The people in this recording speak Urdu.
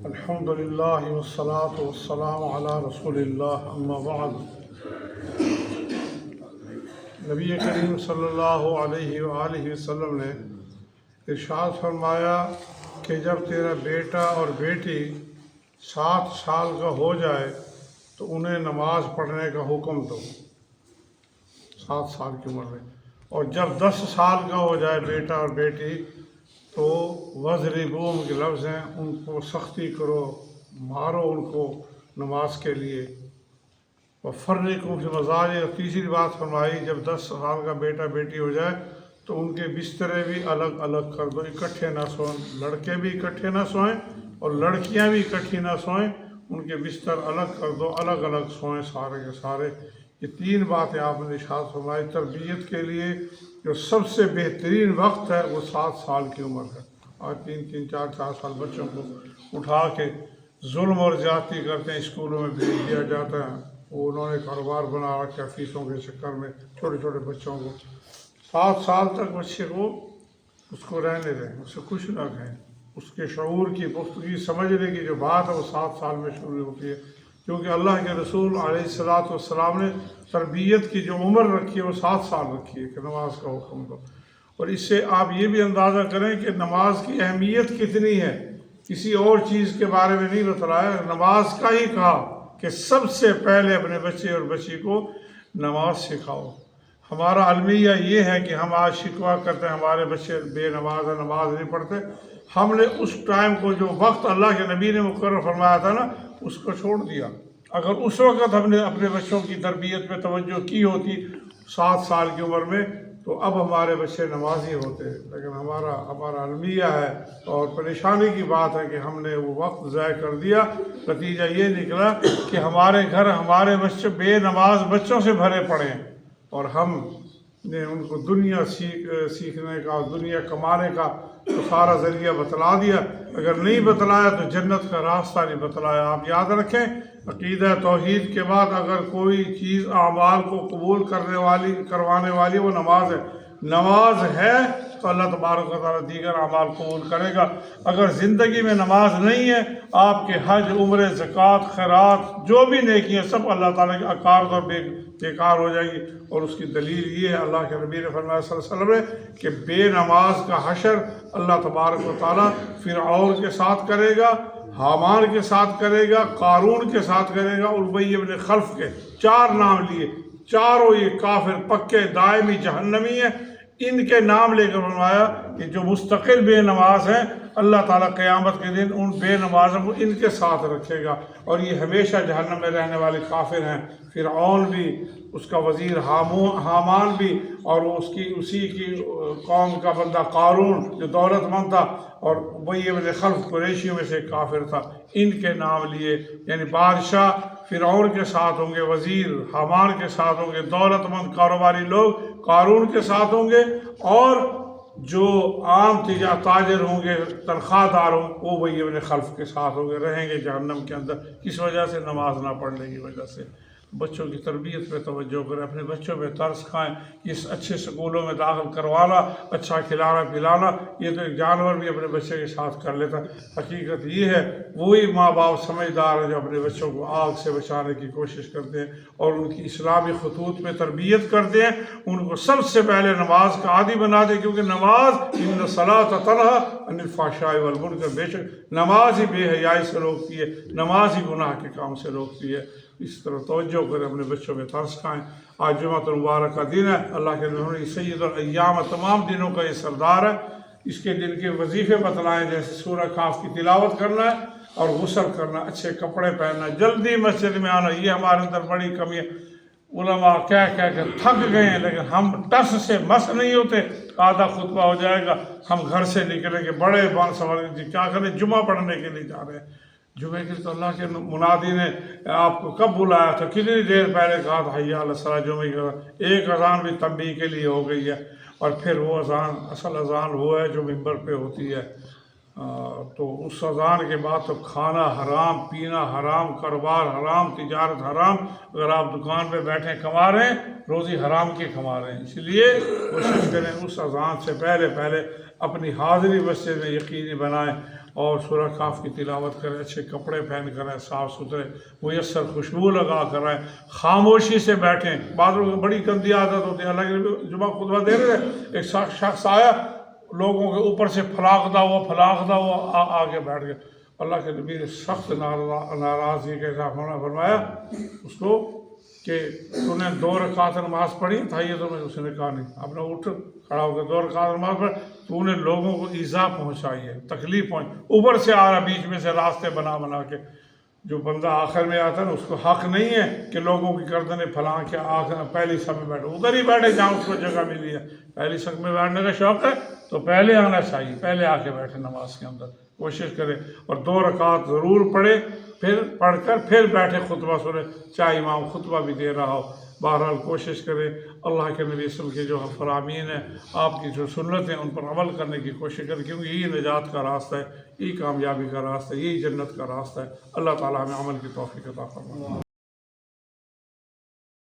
الحمد للہ والصلاة والسلام علی رسول اللہ اما بعد۔ نبی کریم صلی اللہ علیہ وآلہ وسلم نے ارشاد فرمایا کہ جب تیرا بیٹا اور بیٹی 7 سال کا ہو جائے تو انہیں نماز پڑھنے کا حکم دو، 7 سال کی عمر میں، اور جب 10 سال کا ہو جائے بیٹا اور بیٹی تو وَضْرِبُوهُمْ کے لفظ ہیں، ان کو سختی کرو، مارو ان کو نماز کے لیے۔ وَفَرِّقُوا فِي الْمَضَاجِعِ، اور تیسری بات فرمائی جب 10 سال کا بیٹا بیٹی ہو جائے تو ان کے بسترے بھی الگ الگ کر دو، اکٹھے نہ سوئیں، لڑکے بھی اکٹھے نہ سوئیں اور لڑکیاں بھی اکٹھی نہ سوئیں، ان کے بستر الگ کر دو، الگ الگ سوئیں سارے کے سارے۔ یہ 3 باتیں آپ نے ارشاد فرمائی۔ تربیت کے لیے جو سب سے بہترین وقت ہے وہ 7 سال کی عمر ہے۔ آج 3 4 سال بچوں کو اٹھا کے ظلم اور زیادتی کرتے ہیں، اسکولوں میں بھیج دیا جاتا ہے، وہ انہوں نے کاروبار بنا رکھا فیسوں کے چکر میں چھوٹے چھوٹے بچوں کو۔ 7 سال تک بچے کو اس کو رہنے دیں، اس سے کچھ نہ کہیں، اس کے شعور کی پختگی سمجھنے کی جو بات ہے وہ 7 سال میں شروع ہوتی ہے، کیونکہ اللہ کے رسول علیہ السلام نے تربیت کی جو عمر رکھی ہے وہ 7 سال رکھی ہے کہ نماز کا حکم دو۔ اور اس سے آپ یہ بھی اندازہ کریں کہ نماز کی اہمیت کتنی ہے، کسی اور چیز کے بارے میں نہیں بتلایا، نماز کا ہی کہا کہ سب سے پہلے اپنے بچے اور بچی کو نماز سکھاؤ۔ ہمارا المیہ یہ ہے کہ ہم آج شکوہ کرتے ہیں ہمارے بچے بے نماز ہیں، نماز نہیں پڑھتے۔ ہم نے اس ٹائم کو، جو وقت اللہ کے نبی نے مقرر فرمایا تھا نا، اس کو چھوڑ دیا۔ اگر اس وقت ہم نے اپنے بچوں کی تربیت پہ توجہ کی ہوتی 7 سال کی عمر میں تو اب ہمارے بچے نمازی ہوتے، لیکن ہمارا المیہ ہے اور پریشانی کی بات ہے کہ ہم نے وہ وقت ضائع کر دیا۔ نتیجہ یہ نکلا کہ ہمارے گھر ہمارے بچے بے نماز بچوں سے بھرے پڑے ہیں، اور ہم نے ان کو دنیا سیکھنے کا اور دنیا کمانے کا تو سارا ذریعہ بتلا دیا، اگر نہیں بتلایا تو جنت کا راستہ نہیں بتلایا۔ آپ یاد رکھیں، عقیدہ توحید کے بعد اگر کوئی چیز اعمال کو قبول کروانے والی وہ نماز ہے۔ نماز ہے تو اللہ تبارک و تعالیٰ دیگر اعمال قبول کرے گا۔ اگر زندگی میں نماز نہیں ہے، آپ کے حج، عمرے، زکوٰۃ، خیرات، جو بھی نیکیاں سب اللہ تعالیٰ کے اکارت اور بیکار ہو جائیں گی۔ اور اس کی دلیل یہ ہے، اللہ کے نبی نے فرمایا صلی اللہ علیہ وسلم نے کہ بے نماز کا حشر اللہ تبارک و تعالیٰ فرعون کے ساتھ کرے گا، حامان کے ساتھ کرے گا، قارون کے ساتھ کرے گا، ابی بن خلف کے 4 نام لیے، چاروں یہ کافر پکے دائمی جہنمی ہیں۔ ان کے نام لے کر فرمایا کہ جو مستقل بے نماز ہیں اللہ تعالیٰ قیامت کے دن ان بے نمازوں کو ان کے ساتھ رکھے گا، اور یہ ہمیشہ جہنم میں رہنے والے کافر ہیں۔ فرعون بھی، اس کا وزیر حامان بھی، اور اسی کی قوم کا بندہ قارون جو دولت مند تھا، اور ابی بن خلف قریشیوں میں سے کافر تھا۔ ان کے نام لیے، یعنی بادشاہ فرعون کے ساتھ ہوں گے، وزیر حامان کے ساتھ ہوں گے، دولت مند کاروباری لوگ قارون کے ساتھ ہوں گے، اور جو عام تاجر ہوں گے، تنخواہ دار ہوں وہ ابی بن خلف کے ساتھ ہوں گے، رہیں گے جہنم کے اندر۔ کس وجہ سے؟ نماز نہ پڑھنے کی وجہ سے۔ بچوں کی تربیت پہ توجہ کریں، اپنے بچوں پہ ترس کھائیں، اس اچھے سکولوں میں داخل کروانا، اچھا کھلانا پلانا، یہ تو ایک جانور بھی اپنے بچے کے ساتھ کر لیتا ہے۔ حقیقت یہ ہے وہی ماں باپ سمجھدار ہیں جو اپنے بچوں کو آگ سے بچانے کی کوشش کرتے ہیں اور ان کی اسلامی خطوط پہ تربیت کرتے ہیں، ان کو سب سے پہلے نماز کا عادی بنا دیں، کیونکہ نماز ان الصلاۃ تنہی عن الفحشاء والمنکر، بے شک نماز ہی بے حیائی سے روکتی ہے، نماز ہی گناہ کے کام سے روکتی ہے۔ اس طرح توجہ کریں، اپنے بچوں میں ترس کھائیں۔ آج جمعۃ المبارک کا دن ہے، اللہ کے نبی سید الایام، تمام دنوں کا یہ سردار ہے۔ اس کے دن کے وظیفے بتلائیں، جیسے سورہ کہف کی تلاوت کرنا ہے اور غسل کرنا، اچھے کپڑے پہننا، جلدی مسجد میں آنا۔ یہ ہمارے اندر بڑی کمی ہے، علماء کہہ کر تھک گئے ہیں، لیکن ہم ٹس سے مس نہیں ہوتے۔ آدھا خطبہ ہو جائے گا، ہم گھر سے نکلیں گے بڑے بان سوال جی کیا کریں، جمعہ پڑھنے کے لیے جا رہے ہیں۔ جمعے کے تو اللہ کے منادی نے آپ کو کب بلایا تھا، کتنی دیر پہلے کہا تھا حی علی الصلاۃ، جمعے کی ایک اذان بھی تنبیہ کے لیے ہو گئی ہے، اور پھر وہ اذان، اصل اذان وہ ہے جو ممبر پہ ہوتی ہے۔ تو اس اذان کے بعد تو کھانا حرام، پینا حرام، کاروبار حرام، تجارت حرام۔ اگر آپ دکان پہ بیٹھے کما رہے ہیں، روزی حرام کی کما رہے ہیں۔ اس لیے کوشش کریں اس اذان سے پہلے اپنی حاضری مسجد میں یقینی بنائیں، اور سورہ کاف کی تلاوت کریں، اچھے کپڑے پہن کر رہیں، صاف ستھرے میسر خوشبو لگا کر رہیں، خاموشی سے بیٹھیں۔ بعض لوگوں کو بڑی گندی عادت ہوتی ہے، اللہ کے نبی جمعہ خطبہ دے رہے ہیں، ایک شخص آیا لوگوں کے اوپر سے پھلاکتا ہوا آگے بیٹھ گیا۔ اللہ کے نبی نے سخت ناراضگی کے ساتھ فرمایا اس کو کہ تو نے 2 رکعت نماز پڑھی تھا یہ تو میں، اس نے کہا نہیں۔ آپ نے اٹھ کھڑا ہو کے 2 رکعت نماز پڑھی، تو نے لوگوں کو ایذا پہنچائی ہے، تکلیف اوپر سے آ رہا بیچ میں سے راستے بنا کے۔ جو بندہ آخر میں آتا ہے نا اس کو حق نہیں ہے کہ لوگوں کی گردنیں پھلاں کے آخر پہلی صف میں بیٹھے، ادھر ہی بیٹھے جہاں اس کو جگہ ملی ہے۔ پہلی صف میں بیٹھنے کا شوق ہے تو پہلے آنا چاہیے، پہلے آ کے بیٹھے نماز کے اندر، کوشش کرے اور 2 رکعت ضرور پڑھے، پھر پڑھ کر پھر بیٹھے خطبہ سنے، چاہے امام خطبہ بھی دے رہا ہو۔ بہرحال کوشش کرے اللہ کے نبی صلی اللہ علیہ وسلم کے جو فرامین ہیں، آپ کی جو سنت ہیں، ان پر عمل کرنے کی کوشش کرے، کیونکہ یہی نجات کا راستہ ہے، یہی کامیابی کا راستہ ہے، یہی جنت کا راستہ ہے۔ اللہ تعالیٰ ہمیں عمل کی توفیق عطا فرمائے۔